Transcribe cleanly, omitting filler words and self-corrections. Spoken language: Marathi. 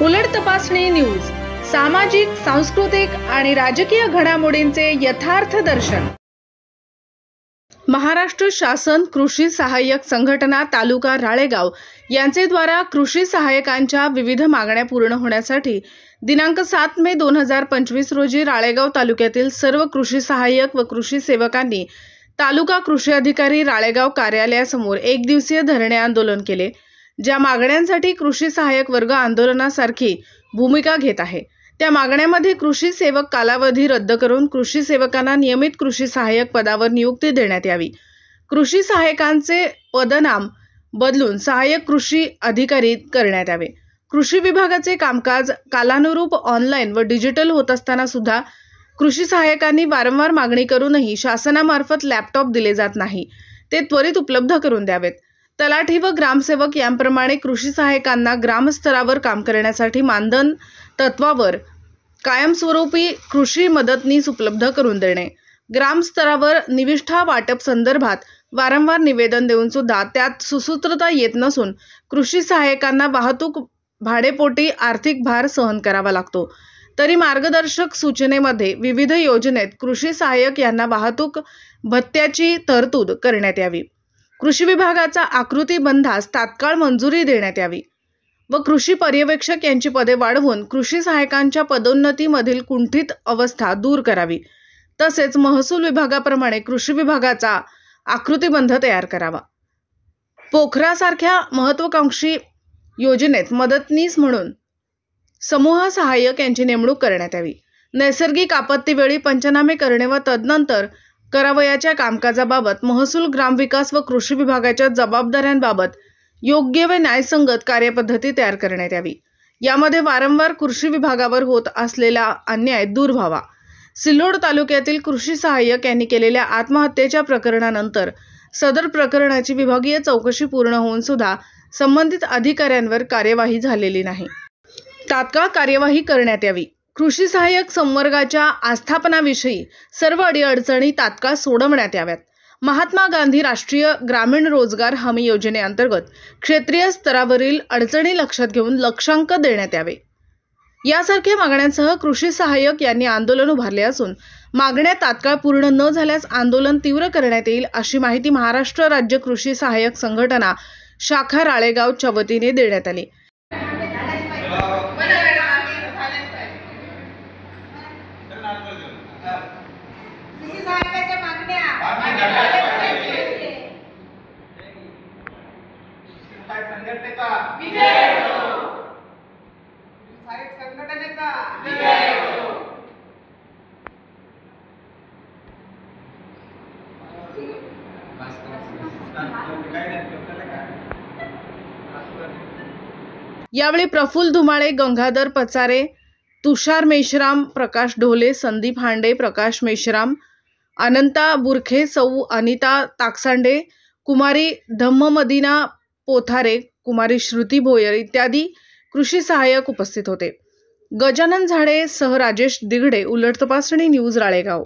उलट तपासणी न्यूज, सामाजिक, सांस्कृतिक आणि राजकीय घडामोडींचे यथार्थ दर्शन। महाराष्ट्र शासन कृषी सहाय्यक संघटना तालुका राळेगाव यांचे द्वारा कृषी सहाय्यकांच्या विविध मागण्या पूर्ण होण्यासाठी दिनांक 7 मे 2025 रोजी राळेगाव तालुक्यातील सर्व कृषी सहाय्यक व कृषी सेवकांनी तालुका कृषी अधिकारी राळेगाव कार्यालयासमोर एक दिवसीय धरणे आंदोलन केले। ज्या मागण्यांसाठी कृषी सहाय्यक वर्ग आंदोलनासारखी भूमिका घेत आहे त्या मागण्यांमध्ये कृषी सेवक कालावधी रद्द करून कृषी सेवकांना नियमित कृषी सहाय्यक पदावर नियुक्ती देण्यात यावी, कृषी सहाय्यकांचे पदनाम बदलून सहाय्यक कृषी अधिकारी करण्यात यावे, कृषी विभागाचे कामकाज कालानुरूप ऑनलाईन व डिजिटल होत असताना सुद्धा कृषी सहाय्यकांनी वारंवार मागणी करूनही शासनामार्फत लॅपटॉप दिले जात नाही, ते त्वरित उपलब्ध करून द्यावेत। तलाठी व ग्रामसेवक यांप्रमाणे कृषी सहाय्यकांना ग्रामस्तरावर काम करण्यासाठी मानधन तत्वावर कायमस्वरूपी कृषी मदतनीस उपलब्ध करून देणे, ग्रामस्तरावर निविष्ठा वाटप संदर्भात वारंवार निवेदन देऊन सुद्धा त्यात सुसूत्रता येत नसून कृषी सहाय्यकांना वाहतूक भाडेपोटी आर्थिक भार सहन करावा लागतो। तरी मार्गदर्शक सूचनेमध्ये विविध योजनेत कृषी सहाय्यक यांना वाहतूक भत्त्याची तरतूद करण्यात यावी, कृषी विभागाचा आकृती बंधास तात्काळ मंजुरी देण्यात यावी व कृषी पर्यवेक्षक यांची पदे वाढवून कृषी सहाय्यकांच्या पदोन्नतीमधील कुंठित अवस्था दूर करावी। तसेच महसूल विभागाप्रमाणे कृषी विभागाचा आकृतीबंध तयार करावा। पोखरासारख्या महत्त्वाकांक्षी योजनेत मदतनीस म्हणून समूह सहाय्यक यांची नेमणूक करण्यात यावी। नैसर्गिक आपत्तीवेळी पंचनामे करणे व तदनंतर करावयाच्या कामकाजाबाबत महसूल, ग्रामविकास व कृषी विभागाच्या जबाबदाऱ्यांबाबत योग्य व न्यायसंगत कार्यपद्धती तयार करण्यात यावी। यामध्ये वारंवार कृषी विभागावर होत असलेला अन्याय दूर व्हावा। सिल्लोड तालुक्यातील कृषी सहाय्यक यांनी केलेल्या आत्महत्येच्या प्रकरणानंतर सदर प्रकरणाची विभागीय चौकशी पूर्ण होऊन सुद्धा संबंधित अधिकाऱ्यांवर कार्यवाही झालेली नाही, तात्काळ कार्यवाही करण्यात यावी। कृषी सहाय्यक संवर्गाच्या आस्थापनाविषयी सर्व अडीअडचणी तात्काळ सोडवण्यात याव्यात। महात्मा गांधी राष्ट्रीय ग्रामीण रोजगार हमी योजनेअंतर्गत क्षेत्रीय स्तरावरील अडचणी लक्षात घेऊन लक्षांक देण्यात यावे। यासारख्या मागण्यांसह कृषी सहाय्यक यांनी आंदोलन उभारले असून मागण्या तात्काळ पूर्ण न झाल्यास आंदोलन तीव्र करण्यात येईल, अशी माहिती महाराष्ट्र राज्य कृषी सहाय्यक संघटना शाखा राळेगावच्या वतीने देण्यात आली। संघटनेचा विजय असो, सहाय्यक संघटनेचा विजय असो। यावेळी प्रफुल्ल धुमाळे, गंगाधर पचारे, तुषार मेश्राम, प्रकाश ढोले, संदीप हांडे, प्रकाश मेश्राम, अनंता बुरखे, सौ अनिता ताकसांडे, कुमारी धम्ममदिना पोथारे, कुमारी श्रुती भोयर इत्यादी कृषी सहाय्यक उपस्थित होते। गजानन झाडे सह राजेश दिगडे, उलट तपासणी न्यूज, राळेगाव।